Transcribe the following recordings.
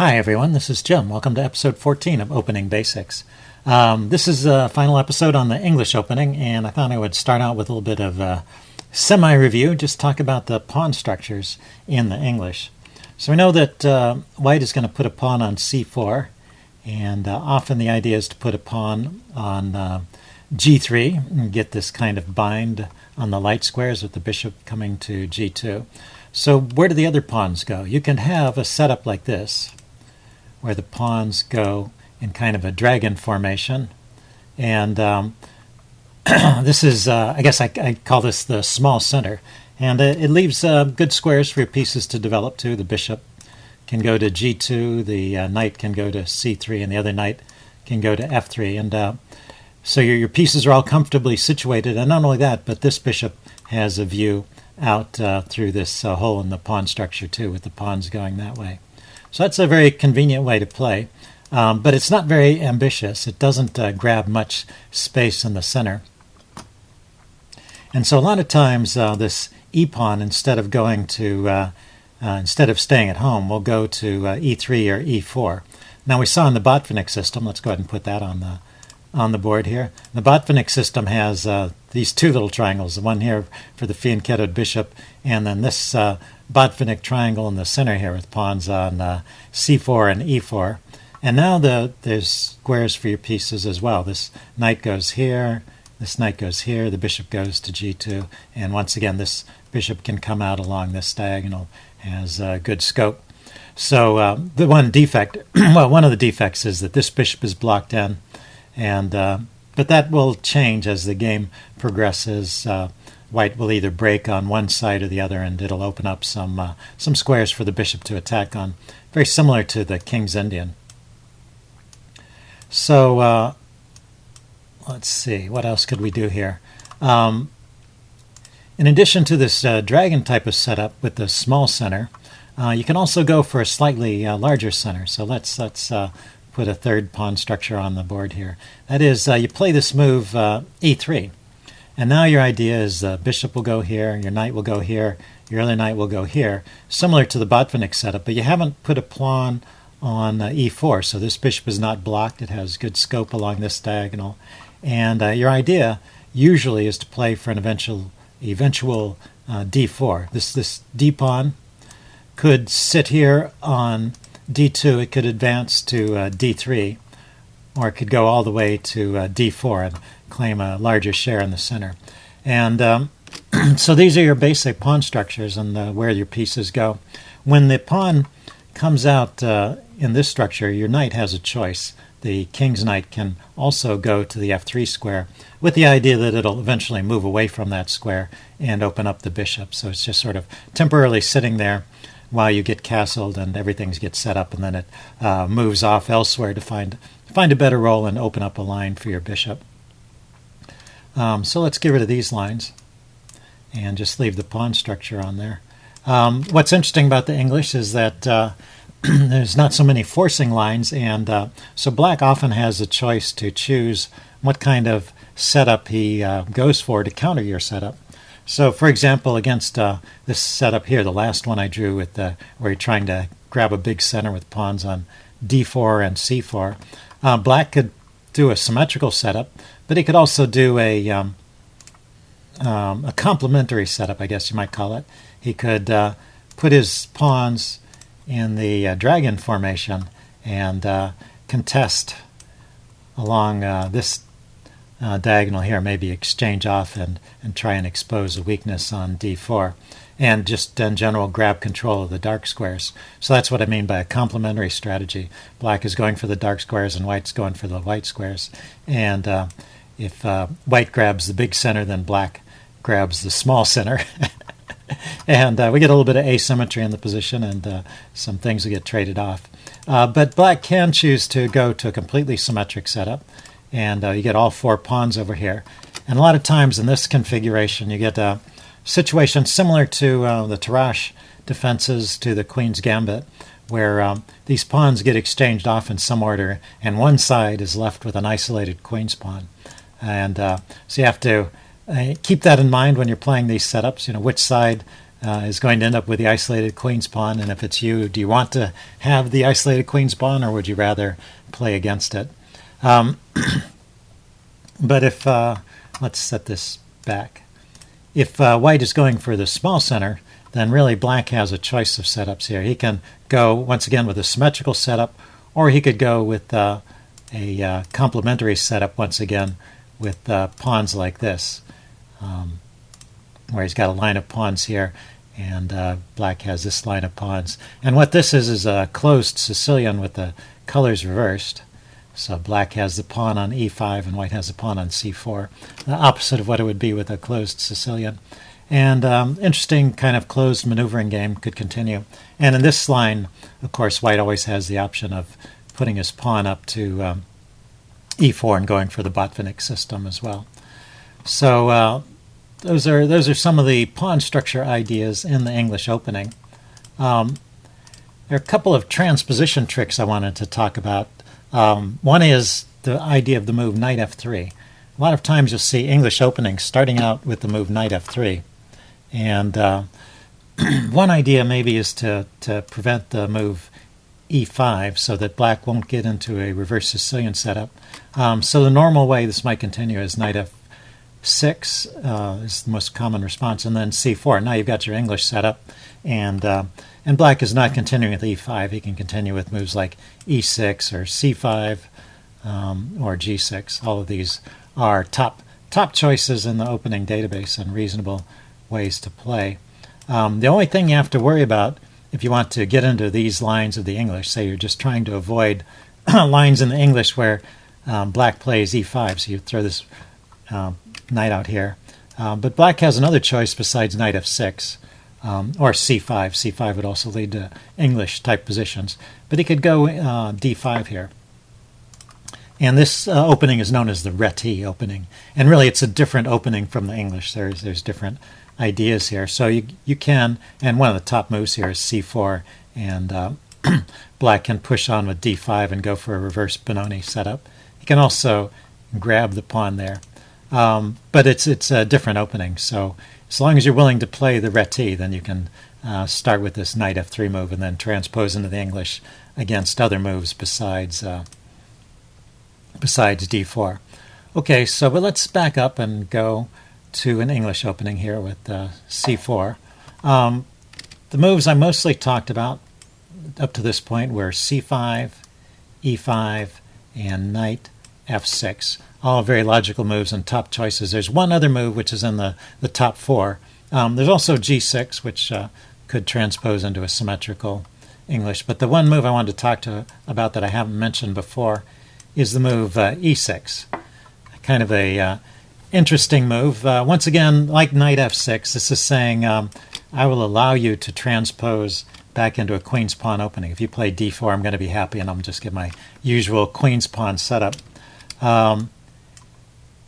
Hi everyone, this is Jim. Welcome to episode 14 of Opening Basics. This is the final episode on the English opening, and I thought I would start out with a little bit of a semi-review, just talk about the pawn structures in the English. So we know that white is going to put a pawn on c4, and often the idea is to put a pawn on g3 and get this kind of bind on the light squares with the bishop coming to g2. So where do the other pawns go? You can have a setup like this, where the pawns go in kind of a dragon formation. And this is, I guess I call this the small center. And it leaves good squares for your pieces to develop to. The bishop can go to g2, the knight can go to c3, and the other knight can go to f3. And so your pieces are all comfortably situated. And not only that, but this bishop has a view out through this hole in the pawn structure too, with the pawns going that way. So that's a very convenient way to play, but it's not very ambitious. It doesn't grab much space in the center. And so a lot of times this e-pawn, instead of going to, instead of staying at home, will go to e3 or e4. Now we saw in the Finnick system, let's go ahead and put that on the board here. The Finnick system has these two little triangles, the one here for the fianchettoed bishop, and then this Finnick triangle in the center here with pawns on c4 and e4. And now there's squares for your pieces as well. This knight goes here, this knight goes here, the bishop goes to g2, and once again this bishop can come out along this diagonal, has good scope. So the one defect, well, one of the defects is that this bishop is blocked in, and but that will change as the game progresses. White will either break on one side or the other, and it'll open up some squares for the bishop to attack on, very similar to the King's Indian. So let's see, what else could we do here? In addition to this dragon type of setup with the small center, you can also go for a slightly larger center. So let's put a third pawn structure on the board here. That is, you play this move e3. And now your idea is the bishop will go here, your knight will go here, your other knight will go here, similar to the Finnick setup, but you haven't put a pawn on e4, so this bishop is not blocked. It has good scope along this diagonal. And your idea usually is to play for an eventual d4. This d-pawn could sit here on d2, it could advance to d3, or it could go all the way to d4 and claim a larger share in the center. And so these are your basic pawn structures and where your pieces go. When the pawn comes out in this structure, your knight has a choice. The king's knight can also go to the f3 square with the idea that it'll eventually move away from that square and open up the bishop. So it's just sort of temporarily sitting there while you get castled and everything gets set up, and then it moves off elsewhere to find a better role and open up a line for your bishop. So let's get rid of these lines and just leave the pawn structure on there. What's interesting about the English is that there's not so many forcing lines, and so black often has a choice to choose what kind of setup he goes for to counter your setup. So, for example, against this setup here, the last one I drew with where you're trying to grab a big center with pawns on d4 and c4, black could do a symmetrical setup, but he could also do a complementary setup, I guess you might call it. He could put his pawns in the dragon formation and contest along this diagonal here, maybe exchange off and try and expose a weakness on d4, and just in general grab control of the dark squares. So that's what I mean by a complementary strategy. Black is going for the dark squares and white's going for the white squares. And if white grabs the big center, then black grabs the small center. And we get a little bit of asymmetry in the position, and some things will get traded off. But black can choose to go to a completely symmetric setup, and you get all four pawns over here. And a lot of times in this configuration, you get a situation similar to the Tarrasch defenses to the Queen's Gambit, where these pawns get exchanged off in some order, and one side is left with an isolated queen's pawn. And so you have to keep that in mind when you're playing these setups, which side is going to end up with the isolated queen's pawn. And if it's you, do you want to have the isolated queen's pawn, or would you rather play against it? But if, let's set this back. If white is going for the small center, then really black has a choice of setups here. He can go, once again, with a symmetrical setup, or he could go with a complementary setup, once again, with pawns like this, where he's got a line of pawns here, and black has this line of pawns. And what this is a closed Sicilian with the colors reversed. So black has the pawn on e5 and white has the pawn on c4, the opposite of what it would be with a closed Sicilian. And interesting kind of closed maneuvering game could continue. And in this line, of course, white always has the option of putting his pawn up to e4 and going for the Finnick system as well. So those are some of the pawn structure ideas in the English opening. There are a couple of transposition tricks I wanted to talk about. One is the idea of the move knight f3. A lot of times you'll see English openings starting out with the move knight f3. And one idea maybe is to prevent the move e5 so that black won't get into a reverse Sicilian setup. So the normal way this might continue is knight f6 is the most common response, and then c4. Now you've got your English setup, and black is not continuing with e5. He can continue with moves like e6 or c5 or g6. All of these are top choices in the opening database and reasonable ways to play. The only thing you have to worry about if you want to get into these lines of the English, say you're just trying to avoid lines in the English where black plays e5, so you throw this knight out here. But black has another choice besides knight f6, or c5. c5 would also lead to English type positions. But he could go d5 here. And this opening is known as the reti opening. And really it's a different opening from the English. There's different ideas here. So you can, and one of the top moves here is c4, and black can push on with d5 and go for a reverse Benoni setup. He can also grab the pawn there. But it's a different opening. So as long as you're willing to play the reti, then you can start with this knight f3 move and then transpose into the English against other moves besides d4. Okay, but let's back up and go to an English opening here with c4. The moves I mostly talked about up to this point were c5, e5, and knight f6. All very logical moves and top choices. There's one other move which is in the top four. There's also g6, which could transpose into a symmetrical English. But the one move I wanted to talk about that I haven't mentioned before is the move e6. Kind of a interesting move. Once again, like knight f6, this is saying I will allow you to transpose back into a queen's pawn opening. If you play d4, I'm going to be happy, and I'm just get my usual queen's pawn setup.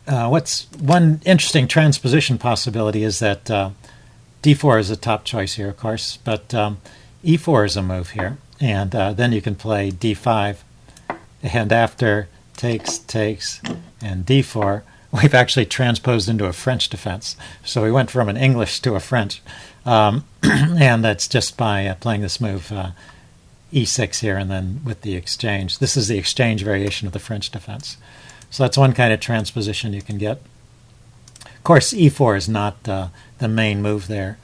What's one interesting transposition possibility is that d4 is a top choice here, of course, but e4 is a move here, and then you can play d5, and after takes, and d4, we've actually transposed into a French defense. So we went from an English to a French, and that's just by playing this move e6 here, and then with the exchange. This is the exchange variation of the French defense. So that's one kind of transposition you can get. Of course, e4 is not the main move there.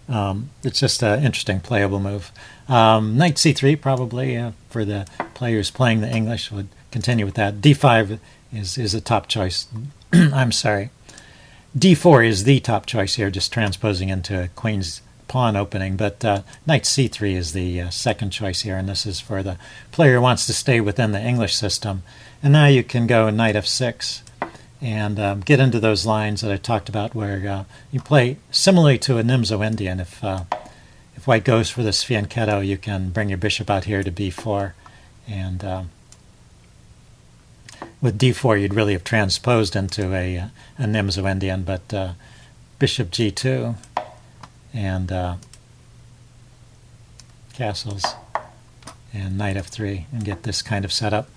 It's just an interesting playable move. Knight c3 probably for the players playing the English would continue with that. d5 is a top choice. I'm sorry. d4 is the top choice here, just transposing into a queen's pawn opening, but knight c3 is the second choice here, and this is for the player who wants to stay within the English system. And now you can go knight f6 and get into those lines that I talked about where you play similarly to a Nimzo-Indian. If white goes for this fianchetto, you can bring your bishop out here to b4, and with d4 you'd really have transposed into a Nimzo-Indian, but bishop g2 and castles and knight f3 and get this kind of setup.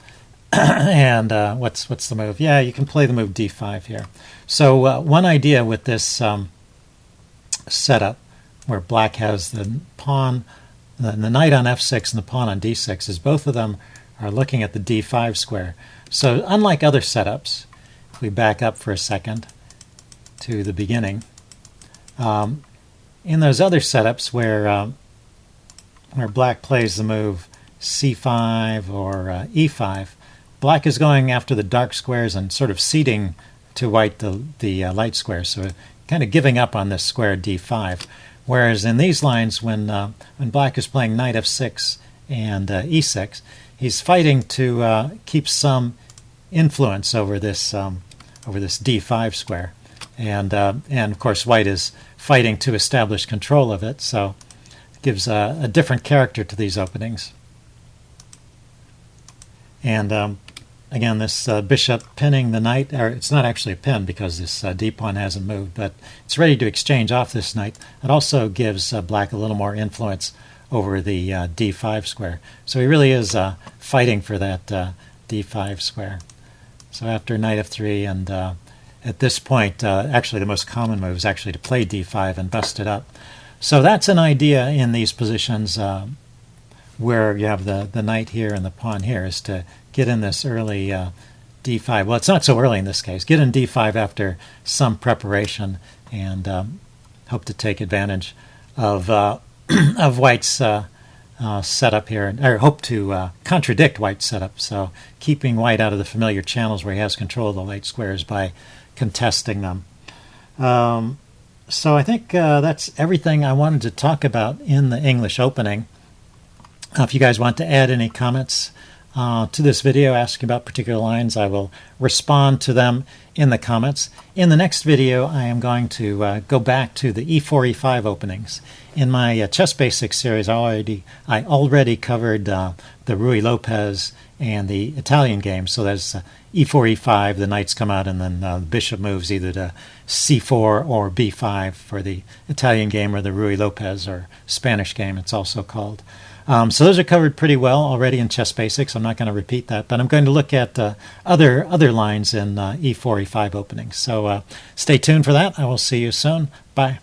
And what's the move? Yeah, you can play the move d5 here. So one idea with this setup where black has the pawn, the knight on f6 and the pawn on d6, is both of them are looking at the d5 square. So unlike other setups, if we back up for a second to the beginning, in those other setups where black plays the move c5 or e5, black is going after the dark squares and sort of ceding to white the light squares, so kind of giving up on this square d5. Whereas in these lines, when black is playing knight f6 and e6, he's fighting to keep some influence over this d5 square, and of course white is fighting to establish control of it. So it gives a different character to these openings. And again, this bishop pinning the knight, or it's not actually a pin because this d-pawn hasn't moved, but it's ready to exchange off this knight. It also gives black a little more influence over the d5 square. So he really is fighting for that d5 square. So after knight f3, and at this point, actually the most common move is actually to play d5 and bust it up. So that's an idea in these positions where you have the knight here and the pawn here, is to get in this early d5. Well, it's not so early in this case. Get in d5 after some preparation and hope to take advantage of white's setup here, or hope to contradict white's setup. So keeping white out of the familiar channels where he has control of the light squares by contesting them. So I think that's everything I wanted to talk about in the English opening. If you guys want to add any comments to this video asking about particular lines, I will respond to them in the comments. In the next video, I am going to go back to the e4, e5 openings. In my Chess Basics series, I already covered the Ruy Lopez and the Italian game. So there's e4, e5, the knights come out, and then the bishop moves either to c4 or b5 for the Italian game, or the Ruy Lopez or Spanish game, it's also called. So those are covered pretty well already in Chess Basics. I'm not going to repeat that, but I'm going to look at other lines in e4, e5 openings. So stay tuned for that. I will see you soon. Bye.